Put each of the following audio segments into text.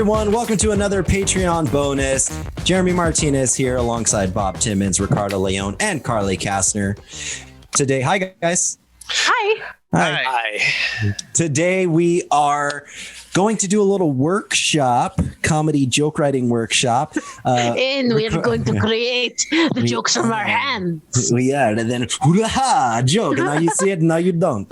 everyone. Welcome to another Patreon bonus. Jeremy Martinez here alongside Bob Timmons, Ricardo Leone, and Carly Kastner. Today, hi guys. Hi. Today we are going to do a little workshop, comedy joke writing workshop. And we're going to create the jokes from our hands. We are, and then hoo-ha, joke. And now you see it, and now you don't.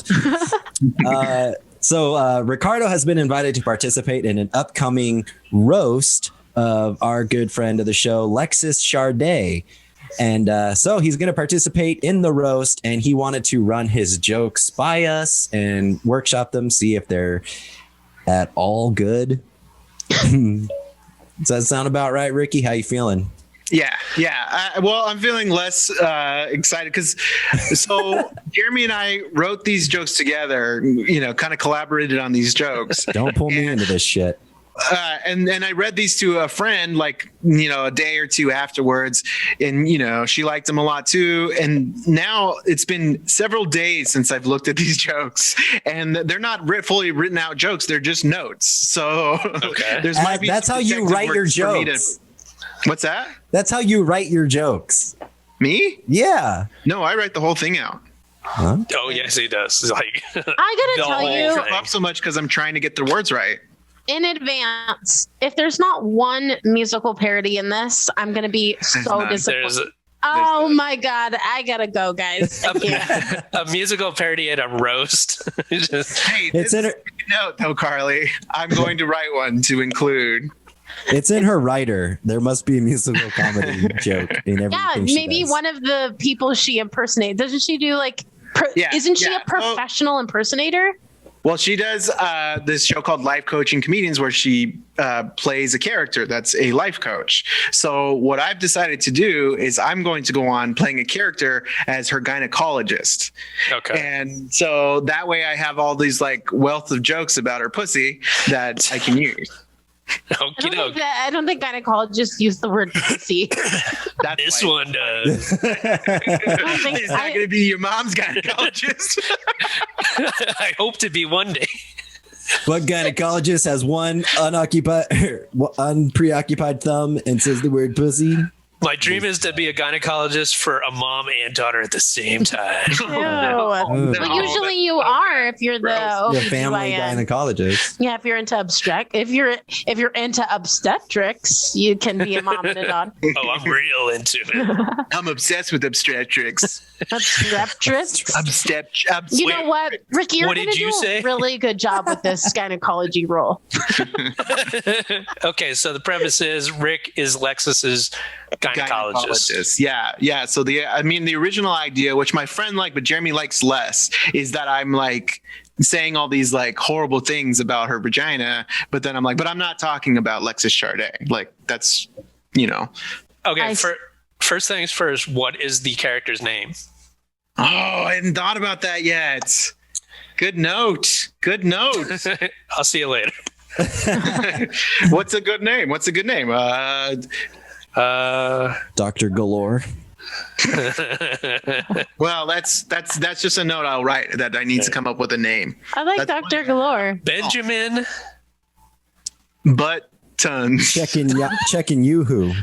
So Ricardo has been invited to participate in an upcoming roast of our good friend of the show, Lexis Shardé. And so he's going to participate in the roast, and he wanted to run his jokes by us and workshop them, see if they're at all good. Does that sound about right, Ricky? How you feeling? Yeah. Well, I'm feeling less excited because Jeremy and I wrote these jokes together, kind of collaborated on these jokes. Don't pull me into this shit. And I read these to a friend, a day or two afterwards, and she liked them a lot too. And now it's been several days since I've looked at these jokes, and they're not fully written out jokes; they're just notes. So that's how you write your jokes. What's that? That's how you write your jokes. Me? Yeah. No, I write the whole thing out. Huh? Oh yes, he does. It's like I gotta tell you, up so much because I'm trying to get the words right. In advance, if there's not one musical parody in this, I'm going to be so disappointed. Oh my God. I got to go, guys. A musical parody at a roast. Hey, it's in her note, though, Carly. I'm going to write one to include. It's in her writer. There must be a musical comedy joke in everything. Yeah, maybe one of the people she impersonates. Doesn't she do isn't she a professional impersonator? Well, she does this show called Life Coaching Comedians where she plays a character that's a life coach. So what I've decided to do is I'm going to go on playing a character as her gynecologist. Okay. And so that way I have all these wealth of jokes about her pussy that I can use. I don't think gynecologists use the word pussy. This one does. It's not going to be your mom's gynecologist. I hope to be one day. What gynecologist has one unpreoccupied thumb and says the word pussy? My dream is to be a gynecologist for a mom and daughter at the same time. Well, usually you are if you're the family gynecologist. Yeah, if you're into obstetrics, you can be a mom and a daughter. Oh, I'm real into it. I'm obsessed with obstetrics. Obstetrics? You know what, Ricky? You're going to do a really good job with this gynecology role. Okay, so the premise is Rick is Lexis's gynecologist. Yeah. So the original idea, which my friend liked, but Jeremy likes less, is that I'm saying all these horrible things about her vagina, but then I'm but I'm not talking about Lexis Shardé. That's, Okay, first things first, what is the character's name? Oh, I hadn't thought about that yet. Good note. I'll see you later. What's a good name? Dr. Galore. Well, that's just a note I'll write that I need to come up with a name. I like Dr. Galore. Benjamin. Butt tons. Checking Yoo-hoo.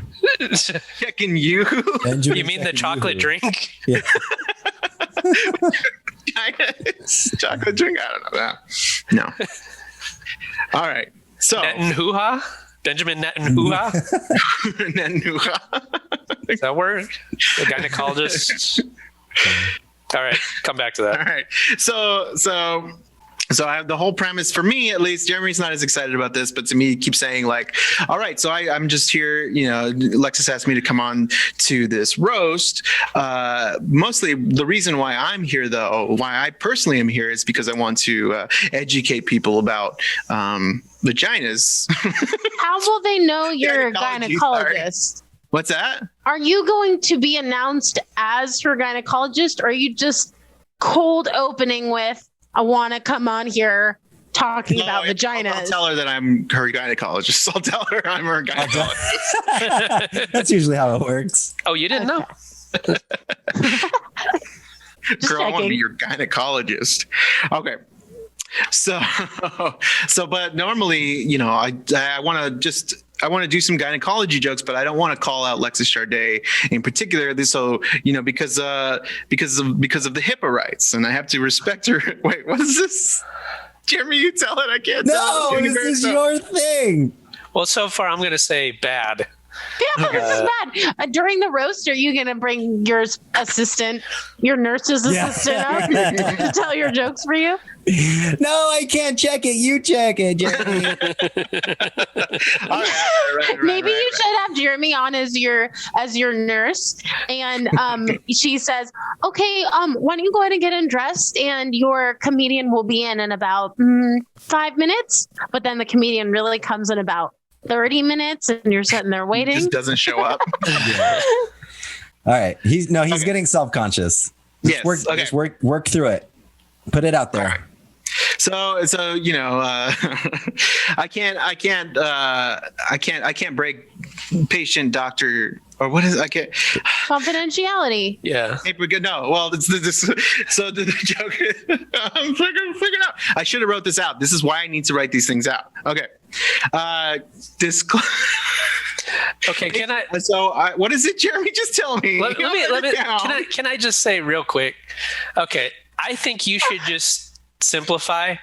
Checking Yoo-hoo? You mean the chocolate drink? Yeah. Chocolate drink? I don't know that. No. All right. So Netanyahu? Benjamin Netanyahu? Does that work? The gynecologist. All right, come back to that. All right. So I have the whole premise for me, at least. Jeremy's not as excited about this, but to me, he keeps saying all right, so I'm just here. Lexis asked me to come on to this roast. Mostly the reason why I'm here, though, why I personally am here is because I want to educate people about vaginas. How will they know you're a gynecologist? Sorry. What's that? Are you going to be announced as her gynecologist, or are you just cold opening with, I want to come on here talking about vaginas? I'll tell her that I'm her gynecologist. I'll tell her I'm her gynecologist. That's usually how it works. Oh, you didn't know? Girl, I want to be your gynecologist. Okay. So, but normally, I want to do some gynecology jokes, but I don't want to call out Lexis Shardé in particular. So, because of the HIPAA rights, and I have to respect her. Wait, what is this? Jeremy, you tell it. I can't tell. No, this is your thing. Well, so far I'm going to say bad. Yeah, this is bad. During the roast, are you going to bring your assistant, your nurse's assistant up to tell your jokes for you? No, I can't check it. You check it, Jeremy. Maybe you should have Jeremy on as your nurse, and she says, "Okay, why don't you go ahead and get undressed, and your comedian will be in about 5 minutes." But then the comedian really comes in about 30 minutes, and you're sitting there waiting. He just doesn't show up. Yeah. All right, he's getting self-conscious. Yes. Just work through it. Put it out there. Right. So I can't break patient doctor, or what is it? I can't. Confidentiality. Yeah. No. Well, so the joke is, I'm figuring out. I should have wrote this out. This is why I need to write these things out. Okay. Okay. Can I? So what is it, Jeremy? Just tell me. Let me. Can I just say real quick? Okay. I think you should just simplify.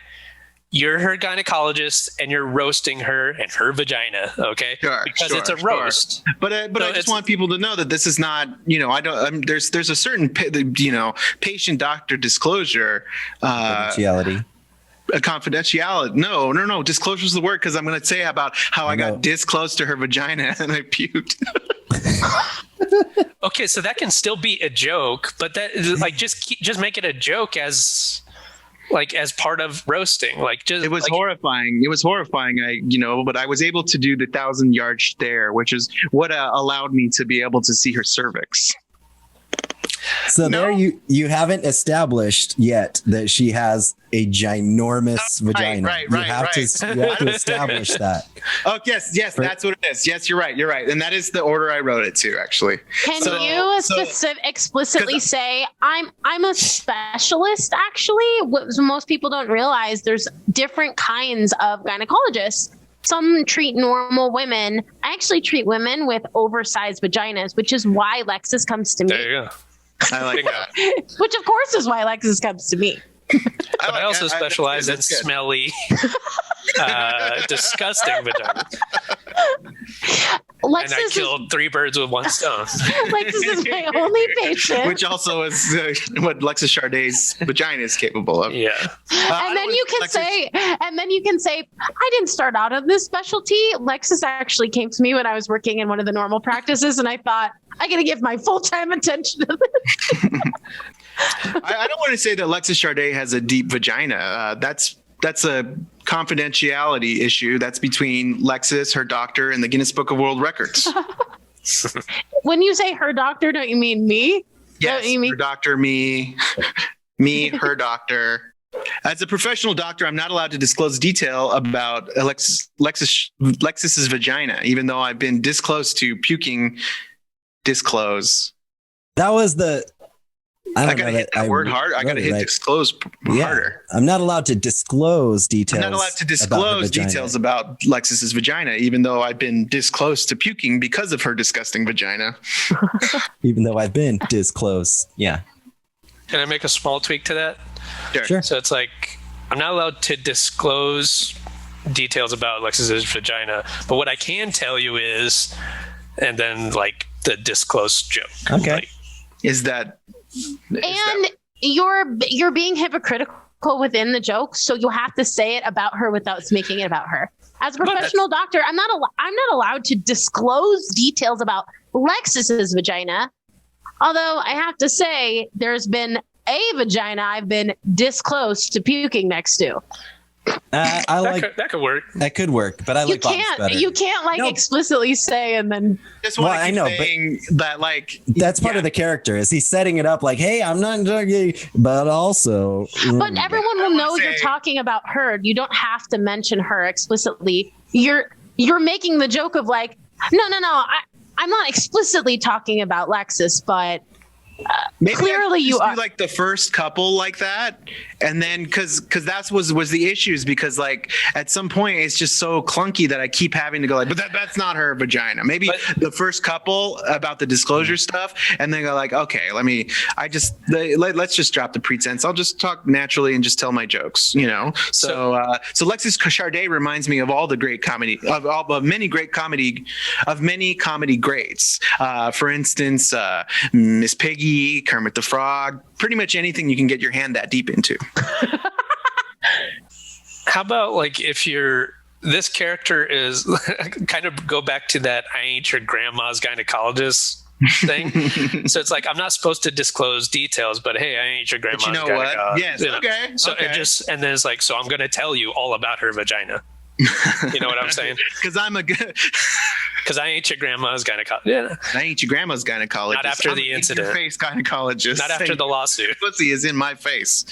You're her gynecologist, and you're roasting her and her vagina. Okay, because it's a roast. But I just want people to know that this is not. I don't. There's a certain patient doctor disclosure. Confidentiality. A confidentiality. No. Disclosure is the word, because I'm going to say about how I got this close to her vagina and I puked. Okay, so that can still be a joke, but that just make it a joke as part of roasting. It was horrifying. It was horrifying. But I was able to do the 1,000-yard stare, which is what allowed me to be able to see her cervix. So there you haven't established yet that she has a ginormous vagina. Right. You have to establish that. Oh, yes, that's what it is. Yes, you're right. And that is the order I wrote it to, actually. Can you explicitly say, I'm a specialist, actually? What most people don't realize, there's different kinds of gynecologists. Some treat normal women. I actually treat women with oversized vaginas, which is why Lexis comes to me. There you go. I like that. Which, of course, is why Lexis comes to me. I also specialize in smelly, disgusting vaginas. And I killed 3 birds with 1 stone. Lexis is my only patient. Which also is what Lexis Shardé's vagina is capable of. Yeah. And then you can say, I didn't start out in this specialty. Lexis actually came to me when I was working in one of the normal practices, and I thought, I got to give my full-time attention to this. I don't want to say that Lexis Shardé has a deep vagina. That's a confidentiality issue. That's between Lexis, her doctor, and the Guinness Book of World Records. When you say her doctor, don't you mean me? Yes, don't you mean her doctor, me, her doctor. As a professional doctor, I'm not allowed to disclose detail about Lexis's vagina, even though I've been this close to puking. Disclose. That was the. I gotta hit that word hard. I gotta hit disclose harder. I'm not allowed to disclose details. I'm not allowed to disclose details about Lexis's vagina, even though I've been this close to puking because of her disgusting vagina. Even though I've been this close. Yeah. Can I make a small tweak to that? Sure. So it's I'm not allowed to disclose details about Lexis's vagina, but what I can tell you is, and then the disclose joke. Okay. You're being hypocritical within the joke, so you have to say it about her without making it about her. As a professional doctor, I'm not allowed to disclose details about Lexis's vagina. Although I have to say, there's been a vagina I've been this close to puking next to. That could work. That could work, but I like Bob's better. You can't explicitly say and then. That's why I know, but that's part of the character. Is he setting it up hey, I'm not joking, but also. But everyone will know you're talking about her. You don't have to mention her explicitly. You're making the joke of no. I'm not explicitly talking about Lexis, but Maybe Clearly you are. like the first couple like that, and then because that was the issues, because like at some point it's just so clunky that I keep having to go like, but that's not her vagina. Maybe the first couple about the disclosure stuff, and then go like, okay, let's just drop the pretense. I'll just talk naturally and just tell my jokes, you know. So Lexis Shardé reminds me of all the great comedy of many comedy greats. For instance, Miss Piggy, Kermit the Frog, pretty much anything you can get your hand that deep into. How about like if this character is kind of go back to that I ain't your grandma's gynecologist thing. So it's like I'm not supposed to disclose details, but hey, I ain't your grandma's gynecologist. What? Yes, okay. So okay. and then it's like, so I'm going to tell you all about her vagina. You know what I'm saying? Because I ain't your grandma's gynecologist. Yeah. I ain't your grandma's gynecologist. Not after the incident. Your face gynecologist. Not after the lawsuit. Pussy is in my face.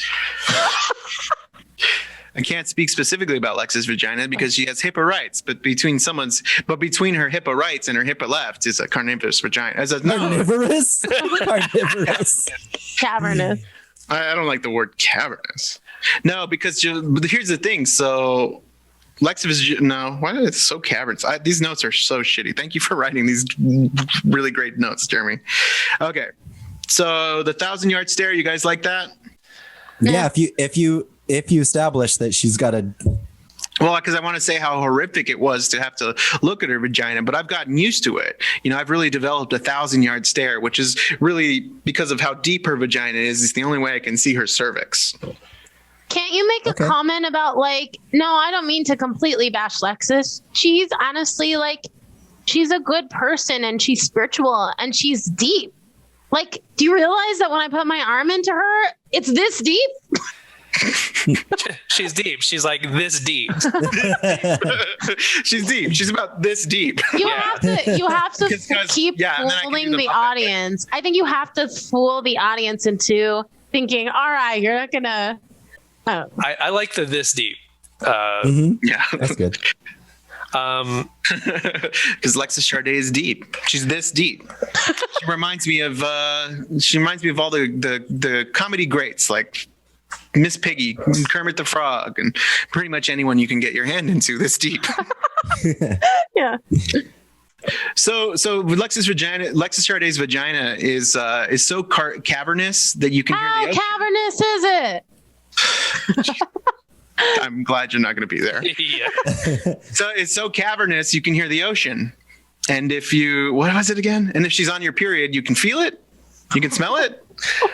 I can't speak specifically about Lex's vagina because she has HIPAA rights, but between her HIPAA rights and her HIPAA left is a carnivorous vagina. Carnivorous? Carnivorous. Cavernous. I don't like the word cavernous. No, because here's the thing. So Lexis, no, why is it so cavernous? These notes are so shitty. Thank you for writing these really great notes, Jeremy. Okay. So the 1,000-yard stare, you guys like that? Yeah. If you establish that she's got a. Well, because I want to say how horrific it was to have to look at her vagina, but I've gotten used to it. You know, I've really developed a 1,000-yard stare, which is really because of how deep her vagina is. It's the only way I can see her cervix. Can't you make a comment about like, no, I don't mean to completely bash Lexis. She's honestly like, she's a good person and she's spiritual and she's deep. Like, do you realize that when I put my arm into her, it's this deep? She's deep. She's like this deep. She's deep. She's about this deep. You have to keep fooling the audience. I think you have to fool the audience into thinking, all right, you're not gonna. Oh. I like the this deep. Yeah, that's good. Because Lexis Shardé is deep. She's this deep. She reminds me of all the comedy greats like Miss Piggy, Kermit the Frog, and pretty much anyone you can get your hand into this deep. Yeah. So Lexis Shardé's vagina is so cavernous that you can hear the ocean. How cavernous is it? I'm glad you're not going to be there. Yeah. So it's so cavernous you can hear the ocean. And if what was it again? And if she's on your period, you can feel it. You can smell it.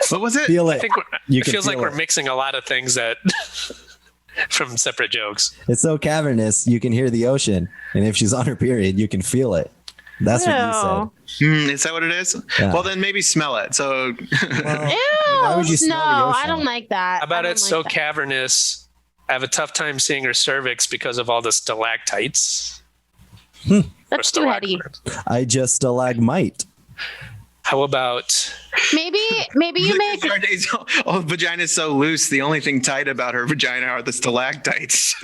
What was it? Feel it. I think it feels like we're mixing a lot of things that from separate jokes. It's so cavernous you can hear the ocean, and if she's on her period, you can feel it. That's what you said. Is that what it is? Yeah. Well, then maybe smell it. So, why would you smell the ocean? I don't like that. How about it's so cavernous? I have a tough time seeing her cervix because of all the stalactites. That's too heady. I just stalagmite. How about maybe you make Shardé's vagina is so loose. The only thing tight about her vagina are the stalactites.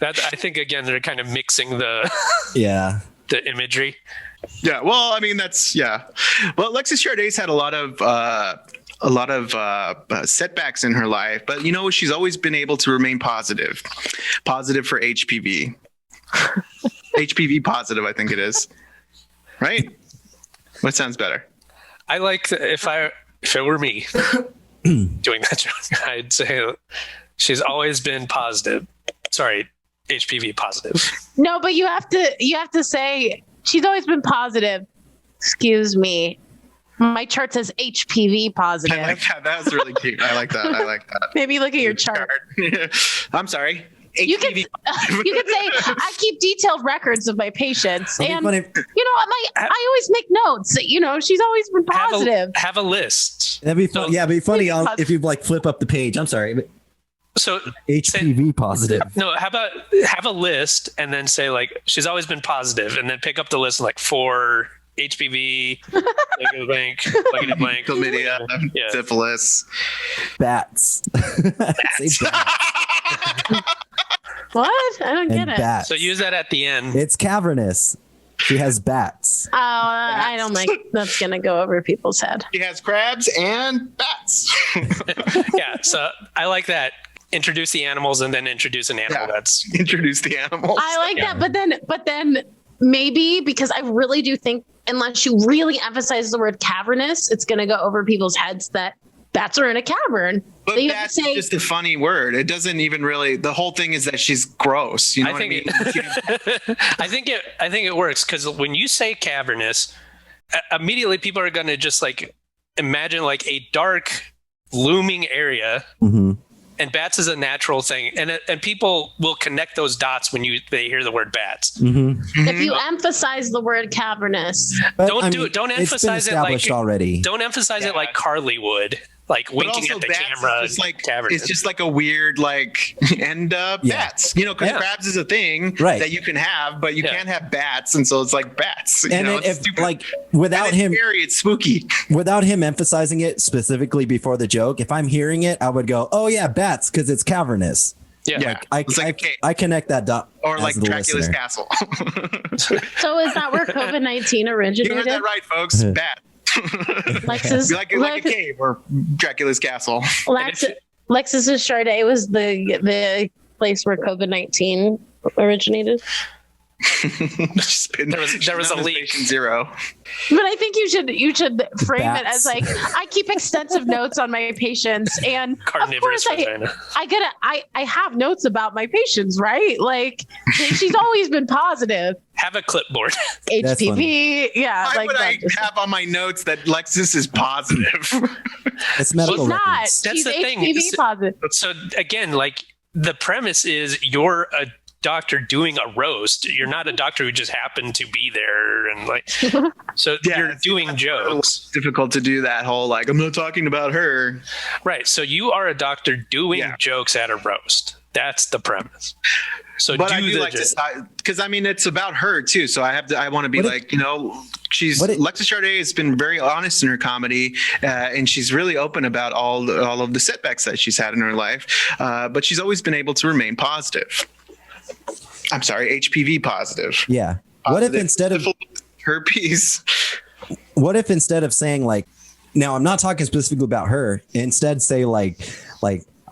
that? I think again they're kind of mixing the imagery. Yeah, well, I mean that's Well, Lexis Shardé's had a lot of setbacks in her life, but you know she's always been able to remain positive for HPV. HPV positive, I think it is. Right? What sounds better? I like if it were me doing that joke, I'd say she's always been positive. Sorry, HPV positive. No, but you have to say she's always been positive. Excuse me. My chart says HPV positive. I like that. That was really cute. I like that. Maybe look at your chart. I'm sorry. You could say I keep detailed records of my patients, and funny. you know I always make notes. You know, she's always been positive. Have a list. That'd be fun. Yeah, it'd be funny if you like flip up the page. I'm sorry. But so HPV positive. No, how about have a list and then say like she's always been positive, and then pick up the list like for HPV, blank, chlamydia, syphilis, bats. Say bats. What? I don't get it. Bats. So use that at the end. It's cavernous. She has bats. Oh, I don't like that's gonna go over people's head. She has crabs and bats. Yeah, so I like that. Introduce the animals and then introduce an animal. That's introduce the animals. I like that, but then maybe because I really do think unless you really emphasize the word cavernous, it's gonna go over people's heads that bats are in a cavern. But that's just a funny word. It doesn't even really. The whole thing is that she's gross. You know what I mean? I think it works because when you say cavernous, immediately people are going to just like imagine like a dark, looming area, and bats is a natural thing, and people will connect those dots when they hear the word bats. If you emphasize the word cavernous, don't emphasize it like already. Don't emphasize it like Carly would. Like winking at the camera. It's just like a weird bats. Because crabs is a thing that you can have, but you can't have bats, and so it's like bats. And it's if without him, scary, it's spooky. Without him emphasizing it specifically before the joke, if I'm hearing it, I would go, "Oh yeah, bats," because it's cavernous. Yeah, I connect that dot. Or like Dracula's castle. So is that where COVID-19 originated? You heard that right, folks. Bat. Lexis, like a cave or Dracula's castle. Lexis Shardé was the place where COVID-19 originated. there was a leak. Zero. But I think you should frame it as like I keep extensive notes on my patients, and carnivorous vagina. I have notes about my patients, right? Like she's always been positive. Have a clipboard. HPV, yeah. Why would I have on my notes that Lexis is positive? It's medical. She's not. Records. That's she's the thing. HPV positive. So again, like the premise is you're a doctor doing a roast. You're not a doctor who just happened to be there and like so you're doing jokes. It's difficult to do that whole like I'm not talking about her. Right. So you are a doctor doing jokes at a roast. That's the premise. So but I do like to because I mean it's about her too. So I want to be she's Lexis Shardé has been very honest in her comedy, and she's really open about all of the setbacks that she's had in her life. But she's always been able to remain positive. I'm sorry, HPV positive. Yeah. What if instead of herpes? What if instead of saying like, now I'm not talking specifically about her, instead say like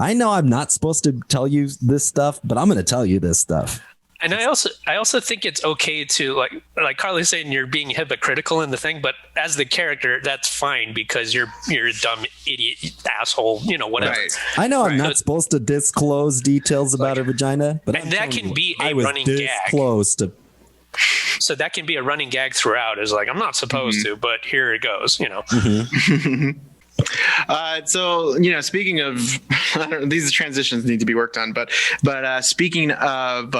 I know I'm not supposed to tell you this stuff, but I'm going to tell you this stuff. And I also think it's okay to like Carly's saying you're being hypocritical in the thing, but as the character, that's fine because you're a dumb idiot asshole, whatever. Right. I know I'm not supposed to disclose details about her vagina, but and that can be a running gag. So that can be a running gag throughout. Is like I'm not supposed to, but here it goes. So speaking of these transitions need to be worked on, but speaking of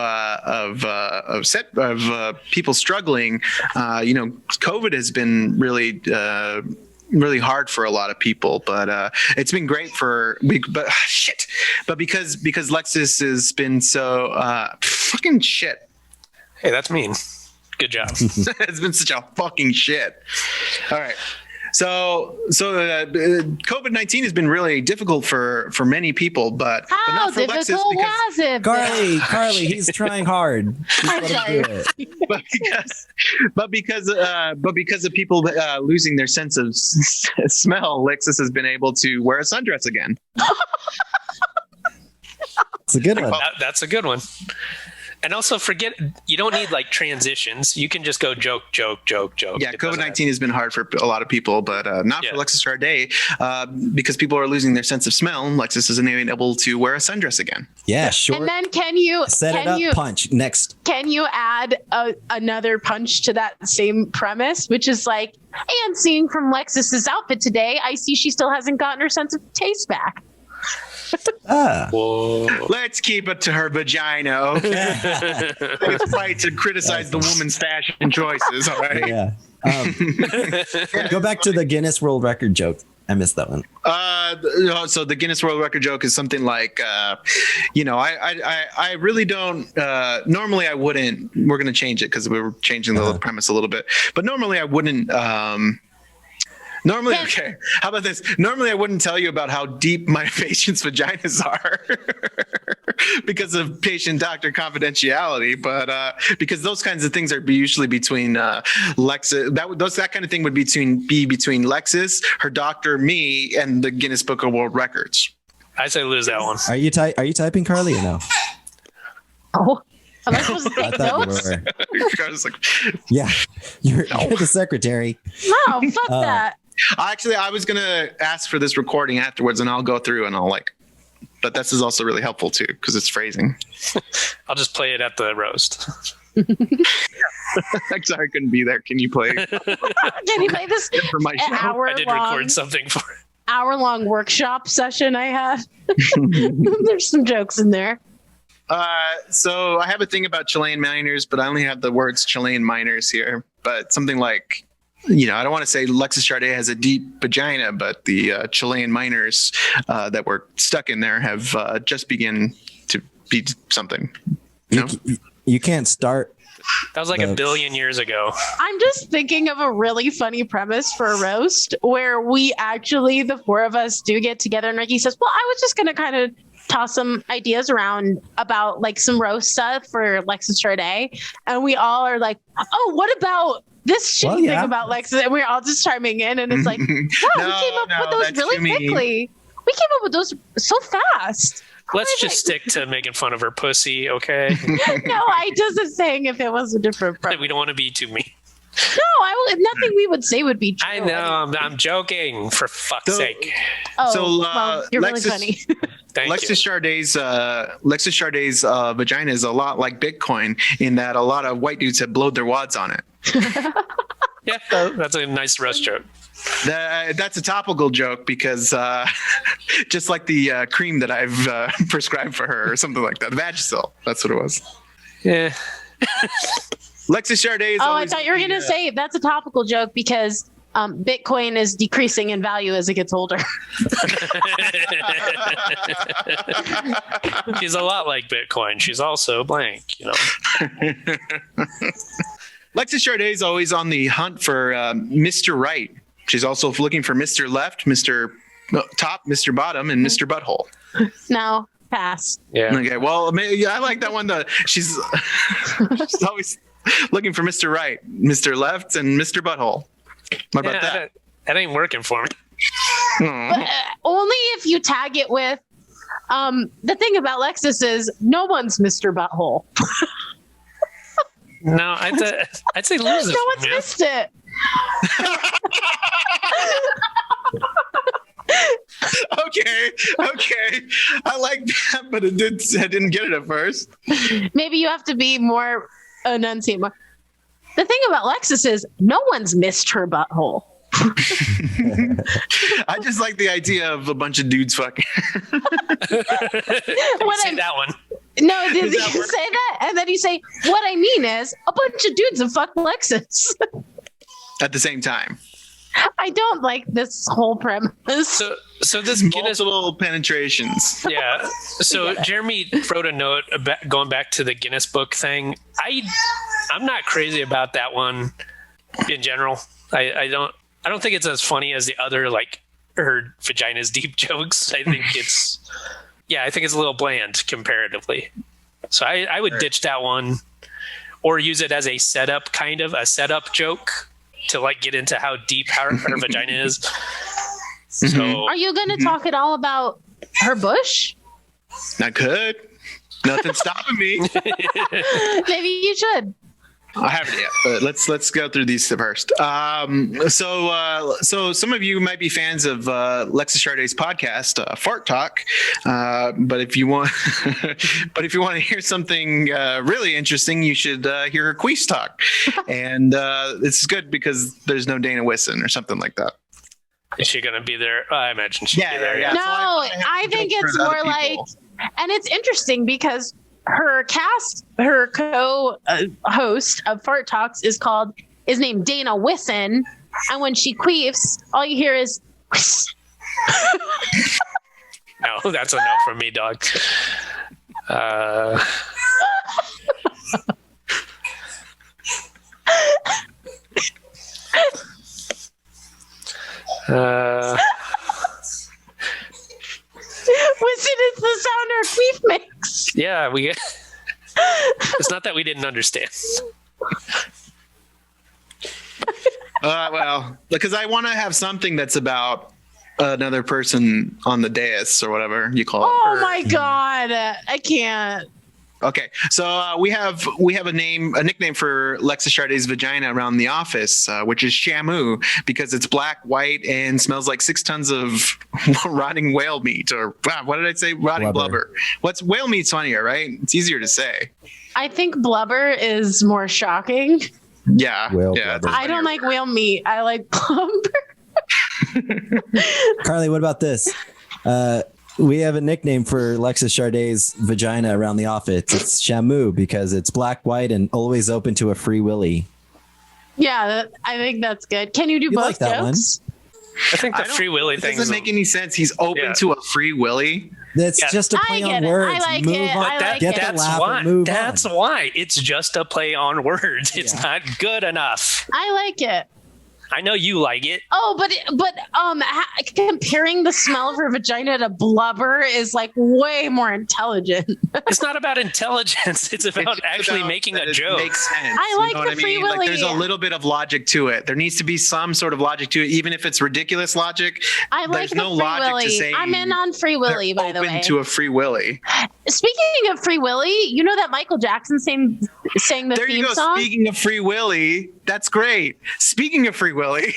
people struggling, COVID has been really hard for a lot of people, but it's been great but because Lexis has been so fucking shit. Hey, that's mean. Good job. It's been such a fucking shit. All right. So COVID-19 has been really difficult for many people, but not for Lexis was it? Carly, he's trying hard. I'm sorry. But because of people losing their sense of smell, Lexis has been able to wear a sundress again. It's a good one. That's a good one. And also you don't need like transitions. You can just go joke. Yeah, COVID-19 has been hard for a lot of people, but not for Lexis Shardé because people are losing their sense of smell. Lexis isn't even able to wear a sundress again. Yeah, sure. And then can you punch next? Can you add another punch to that same premise, which is like, and seeing from Lexis's outfit today, I see she still hasn't gotten her sense of taste back. Let's keep it to her vagina, okay? It's right to criticize the woman's fashion choices, all right? Yeah. Go back to the Guinness World Record joke. I missed that one. So the Guinness World Record joke is something like, I really don't. Normally, I wouldn't. We're going to change it because we were changing the premise a little bit. But normally, I wouldn't. Normally, okay. How about this? Normally, I wouldn't tell you about how deep my patients' vaginas are because of patient-doctor confidentiality. But because those kinds of things are usually between Lexis. That kind of thing would be between Lexis, her doctor, me, and the Guinness Book of World Records. I say lose that one. Are you typing, Carly, or no? Oh. Am I supposed to take notes? Yeah, you're the secretary. No, fuck that. Actually, I was gonna ask for this recording afterwards, and I'll go through and but this is also really helpful too because it's phrasing. I'll just play it at the roast. I'm sorry, I couldn't be there. Can you play? Can you play this for my show? I did record something for it. Hour-long workshop session I had. There's some jokes in there. So I have a thing about Chilean minors, but I only have the words Chilean minors here. But something like, I don't want to say Lexis Shardé has a deep vagina, but the Chilean minors that were stuck in there have just begun to be something. You can't start. That was like a billion years ago. I'm just thinking of a really funny premise for a roast where we actually, the four of us, do get together and Ricky says, well, I was just going to kind of toss some ideas around about like some roast stuff for Lexis Shardé. And we all are like, oh, what about this shitty thing about Lexis? And we're all just chiming in. And it's like, wow, we came up with those really quickly. We came up with those so fast. Let's just stick to making fun of her pussy, okay? No, I just was saying if it was a different premise. We don't want to be too mean. No, nothing we would say would be true. I know, I'm joking, for fuck's sake. Oh, well, you're really funny. Lexis Shardé's vagina is a lot like Bitcoin in that a lot of white dudes have blowed their wads on it. Yeah, that's a nice roast joke. That's a topical joke because just like the cream that I've prescribed for her or something like that, Vagisil. That's what it was. Yeah. Lexis Shardé is I thought you were going to say that's a topical joke because Bitcoin is decreasing in value as it gets older. She's a lot like Bitcoin. She's also blank, Lexis Shardé is always on the hunt for Mr. Right. She's also looking for Mr. Left, Mr. Top, Mr. Bottom, and Mr. Butthole. No, pass. Yeah. Okay. Well, I like that one. She's always looking for Mr. Right, Mr. Left, and Mr. Butthole. What about that? That ain't working for me. But, only if you tag it with. The thing about Lexis is no one's Mr. Butthole. No, I'd say lose it. No one's missed it. Okay. I like that, but I didn't get it at first. Maybe you have to be more enunciate more. The thing about Lexis is no one's missed her butthole. I just like the idea of a bunch of dudes fucking. Say that one. No, you say that, and then you say, what I mean is a bunch of dudes have fucked Lexis. At the same time. I don't like this whole premise. So this multiple penetrations. Yeah. So Jeremy wrote a note about going back to the Guinness Book thing. I'm not crazy about that one in general. I don't think it's as funny as the other, like her vagina's deep jokes. I think it's a little bland comparatively. So I would ditch that one or use it as a setup joke to like get into how deep her vagina is. So are you going to talk at all about her bush? I could. Nothing's stopping me. Maybe you should. I haven't yet, but let's go through these first. So some of you might be fans of Lexis Shardé's podcast, Fart Talk. But if you want, to hear something really interesting, you should hear her Queef Talk. And this is good because there's no Dana Wisson or something like that. Is she going to be there? I imagine she'll be there. Yeah. No, So I think it's more like, and it's interesting because her co-host of Fart Talks is named Dana Wisson, and when she queefs, all you hear is. No, that's a no from me, dog. Listen, it's the sound our queef makes. Yeah, it's not that we didn't understand. Well, because I want to have something that's about another person on the dais or whatever you call it. Oh my God, I can't. Okay, so we have a nickname for Lexis Shardé's vagina around the office, which is Shamu, because it's black, white, and smells like 6 tons of rotting whale meat. Or what did I say? Rotting blubber. What's whale meat's funnier, right? It's easier to say. I think blubber is more shocking. Yeah, I don't like whale meat. I like blubber. Carly, what about this? We have a nickname for Lexis Shardé's vagina around the office. It's Shamu because it's black, white, and always open to a free willy. Yeah, I think that's good. Can you do both like that jokes? I think the free willy thing doesn't make any sense. He's open to a free willy. That's just a play on words. I like move it. on. I like Get it. the laugh and move That's on. why. It's just a play on words. It's not good enough. I like it. I know you like it. Oh, but comparing the smell of her vagina to blubber is like way more intelligent. It's not about intelligence. It's about actually making a joke. Makes sense. I like the free willy. Like, there's a little bit of logic to it. There needs to be some sort of logic to it, even if it's ridiculous logic. I like there's the no free logic willy. to saying I'm in on free willy, by the way. Open to a free willy. Speaking of free willy, you know that Michael Jackson sang the There theme you go. song? Speaking of free willy, that's great. Speaking of free willy,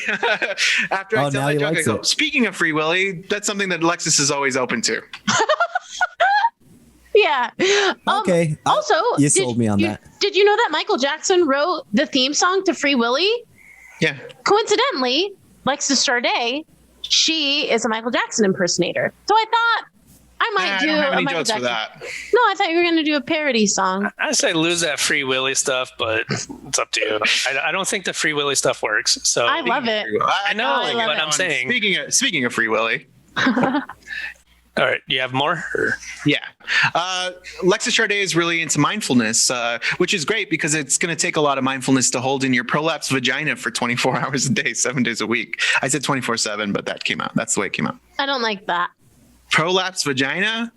after I tell that joke, I go, speaking of free willy, that's something that Lexis is always open to. Yeah. Okay. Also, you sold me on that. Did you know that Michael Jackson wrote the theme song to Free Willy? Yeah. Coincidentally, Lexis Shardé, she is a Michael Jackson impersonator. So I thought I might do I don't have a any Michael jokes Jackson. for that. No, I thought you were going to do a parody song. I say lose that free willy stuff, but it's up to you. I don't think the free willy stuff works. So I love it. I know, I but love I'm saying. Speaking of free willy. All right, you have more? Or? Yeah. Lexis Shardé is really into mindfulness, which is great because it's going to take a lot of mindfulness to hold in your prolapsed vagina for 24 hours a day, 7 days a week. I said 24/7, but that came out. That's the way it came out. I don't like that. Prolapsed vagina?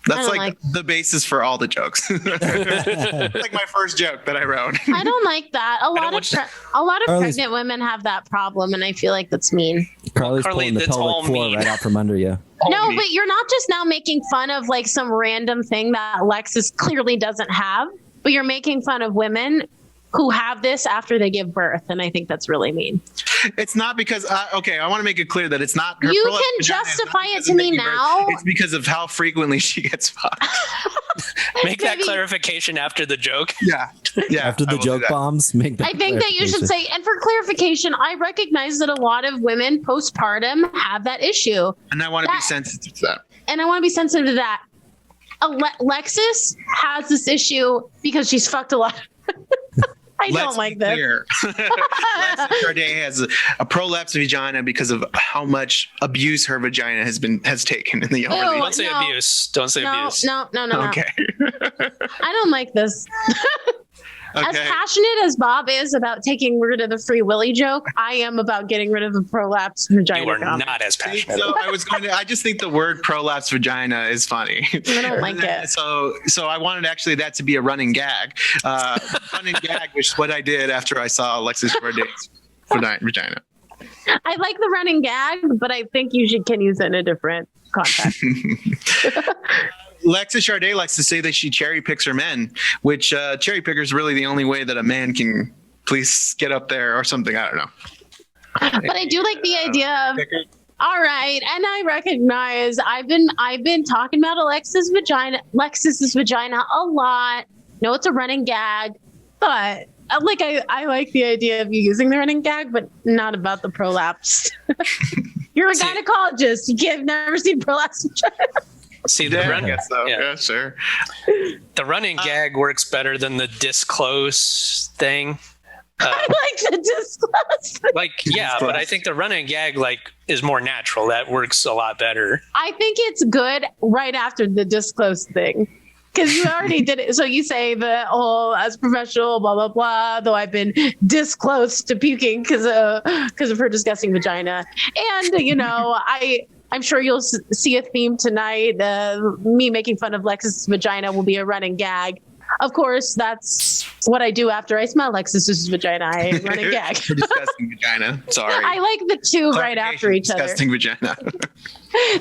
That's like the basis for all the jokes. Like my first joke that I wrote. I don't like that. A lot of pregnant women have that problem, and I feel like that's mean. Carly, pulling the pelvic floor right out from under you. No, but you're not just now making fun of like some random thing that Lexis clearly doesn't have, but you're making fun of women who have this after they give birth, and I think that's really mean. It's not because okay, I want to make it clear that it's not her. You can justify it to me now. It's because of how frequently she gets fucked. Make that clarification after the joke. Yeah. After the joke bombs, make that. I think that you should say, and for clarification, I recognize that a lot of women postpartum have that issue, and I want to be sensitive to that. And I want to be sensitive to that. Lexis has this issue because she's fucked a lot. I don't like this. Lexis Shardé has a prolapsed vagina because of how much abuse her vagina has taken in the over the years. Don't say abuse. Don't say abuse. No. Okay. I don't like this. Okay. As passionate as Bob is about taking rid of the free willy joke, I am about getting rid of the prolapsed vagina. You are not as passionate. So I just think the word prolapsed vagina is funny. I don't like it. So I wanted actually that to be a running gag. Running gag, which is what I did after I saw Lexis Shardé's vagina. I like the running gag, but I think you can use it in a different context. Lexis Shardé likes to say that she cherry picks her men, which cherry picker is really the only way that a man can please get up there or something. I don't know. But I do like the idea of, all right, and I recognize I've been talking about Lexis's vagina a lot. No, it's a running gag, but I like the idea of you using the running gag, but not about the prolapse. You're a gynecologist. You've never seen prolapse vagina. See, yeah, sure. The running gag works better than the disclose thing. I like the disclose. But I think the running gag is more natural. That works a lot better. I think it's good right after the disclose thing. because you already did it. So you say the whole as professional, blah blah blah. Though I've been this close to puking because of her disgusting vagina, and I'm sure you'll see a theme tonight. Me making fun of Lexis' vagina will be a running gag. Of course, that's what I do after I smell Lexis' vagina. I run a gag. Disgusting vagina. Sorry. I like the two right after each other. Disgusting vagina.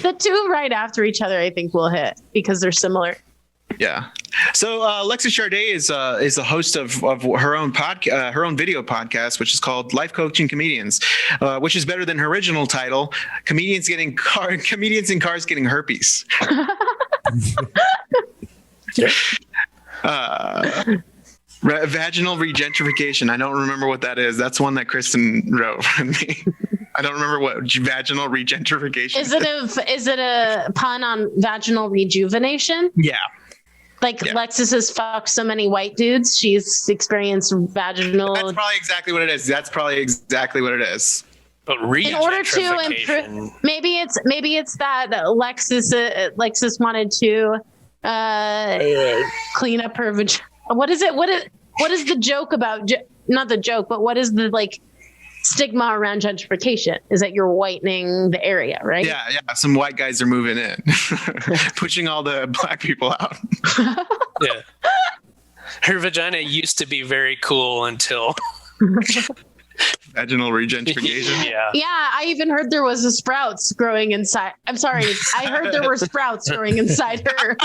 The two right after each other, I think, will hit because they're similar. Yeah. So Lexis Shardé is a host of her own podcast, her own video podcast, which is called Life Coaching Comedians, which is better than her original title, Comedians in Cars Getting Herpes. Vaginal regentrification. I don't remember what that is. That's one that Kristen wrote for me. I don't remember what vaginal regentrification is it a pun on vaginal rejuvenation? Yeah. Lexis has fucked so many white dudes, she's experienced vaginal. That's probably exactly what it is. But in order to improve, maybe it's that Lexis wanted to clean up her vagina. What is it? What is the joke about? Not the joke, but what is the stigma around gentrification? Is that you're whitening the area, right? Yeah. Some white guys are moving in, pushing all the black people out. Yeah. Her vagina used to be very cool until vaginal regentrification. Yeah. Yeah, I even heard there was a sprouts growing inside. I'm sorry, I heard there were sprouts growing inside her.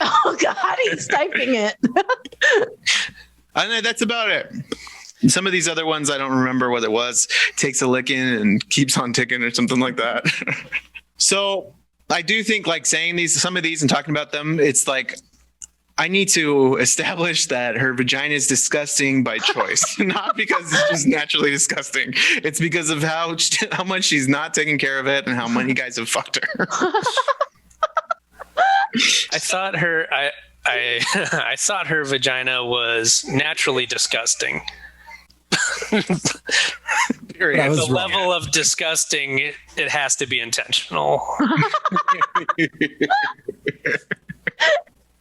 Oh God, he's typing it. I know that's about it. Some of these other ones, I don't remember what it was. Takes a licking and keeps on ticking or something like that. So I do think saying some of these and talking about them, it's I need to establish that her vagina is disgusting by choice, not because it's just naturally disgusting. It's because of how much she's not taking care of it and how many guys have fucked her. I thought her vagina was naturally disgusting. The level of disgusting, it has to be intentional.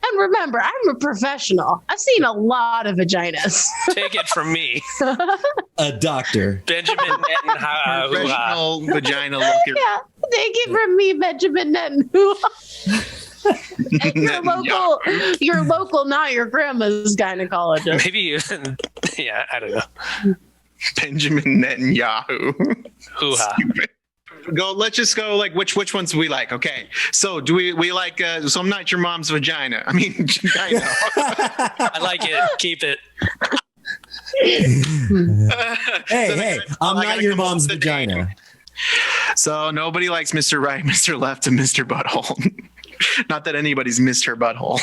And remember, I'm a professional. I've seen a lot of vaginas. Take it from me, a doctor, Benjamin Netanyahu. Professional vagina looker. Yeah, take it from me, Benjamin Netanyahu. Your local, not your grandma's gynecologist. Maybe, yeah, I don't know. Benjamin Netanyahu. Hoo-ha. Let's just go which ones do we like? Okay. So do we like so I'm not your mom's vagina. I mean vagina. I like it. Keep it. Hey, I'm not your mom's vagina. So nobody likes Mr. Right, Mr. Left, and Mr. Butthole. Not that anybody's missed her butthole.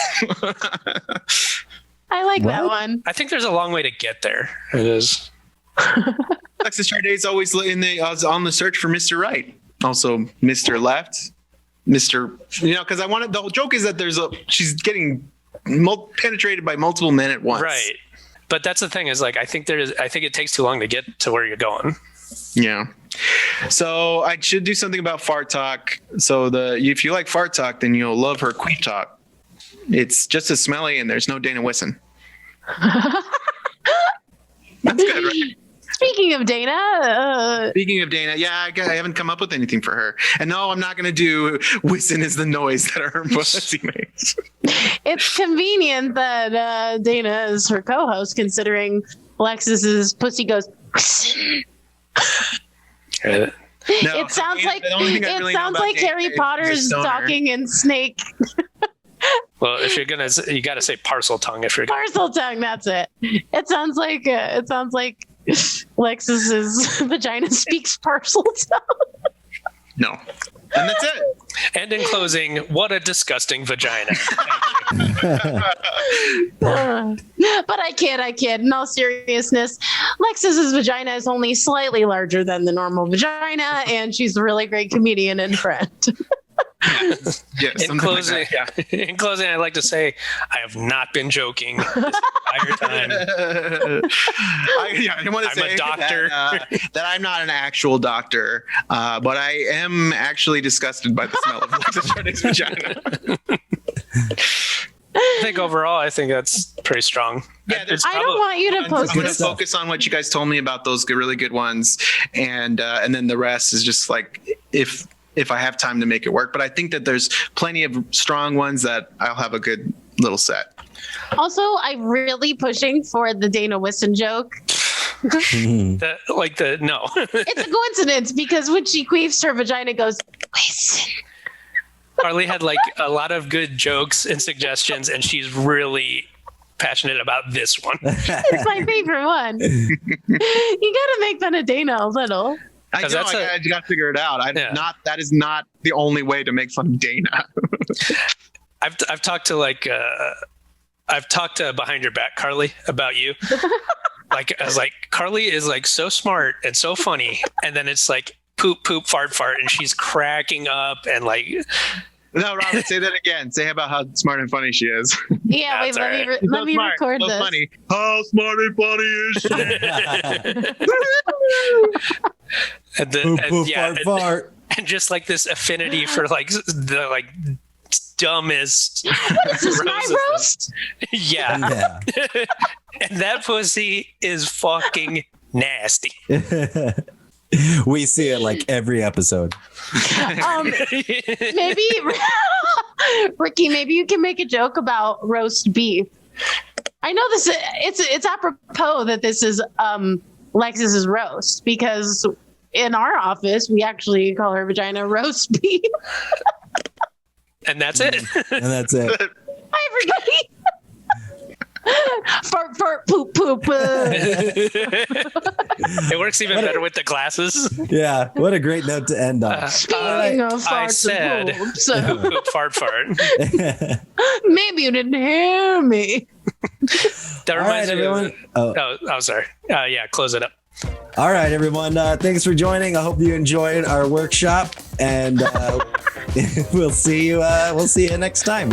I like that one. I think there's a long way to get there. It is. Lexis Shardé is always on the search for Mr. Right. Also, Mr. Left, Mr. Because the whole joke is that she's getting penetrated by multiple men at once. Right. But that's the thing is I think it takes too long to get to where you're going. Yeah. So I should do something about fart talk. So if you like fart talk, then you'll love her queef talk. It's just as smelly and there's no Dana Whissen. That's good, right? Speaking of Dana, yeah, I haven't come up with anything for her. And no, I'm not going to do Whissen is the noise that her pussy makes. It's convenient that Dana is her co-host, considering Lexis's pussy goes. It sounds like Harry Potter's talking in Snake. Well, if you're gonna, you got to say parcel tongue. If you're parcel tongue, that's it. It sounds like Lexis's vagina speaks parcel tongue. No, and that's it. And in closing, what a disgusting vagina. But I kid. In all seriousness, Lexis's vagina is only slightly larger than the normal vagina, and she's a really great comedian and friend. Yes, in closing, I'd like to say I have not been joking. I entire time. I want to say I'm a doctor. that I'm not an actual doctor, but I am actually disgusted by the smell of Lexis Shardé's vagina. I think overall, I think that's pretty strong. Yeah, I don't want you to post I'm going to this. focus on what you guys told me about those really good ones, and then the rest is just like if I have time to make it work. But I think that there's plenty of strong ones that I'll have a good little set. Also, I'm really pushing for the Dana Whiston joke. No. It's a coincidence because when she queefs, her vagina goes, Whiston. Carly had like a lot of good jokes and suggestions, and she's really passionate about this one. It's my favorite one. You gotta make fun of Dana a little. I know, I got to figure it out. That is not the only way to make fun of Dana. I've talked to behind your back, Carly, about you. Like I was like, Carly is like so smart and so funny, and then it's like poop, poop, fart, fart, and she's cracking up and like. No, Robert, say that again. Say about how smart and funny she is. Yeah, wait, let me record this. Funny. How smart and funny is she? Fart. And just like this affinity for like the like dumbest. What is this, my roast? Yeah. And that pussy is fucking nasty. We see it like every episode. Maybe Ricky, maybe you can make a joke about roast beef. I know this. It's apropos that this is Lexis's roast because in our office we actually call her vagina roast beef. And that's it. And that's it. Hi, everybody. Fart, fart, poop, poop. It works even better with the glasses. Yeah, what a great note to end on. Speaking of farts I said, and poops, poop, poop, fart, fart. maybe you didn't hear me. That reminds me. Everyone. Oh, sorry. Yeah, close it up. All right, everyone. Thanks for joining. I hope you enjoyed our workshop, and we'll see you. We'll see you next time.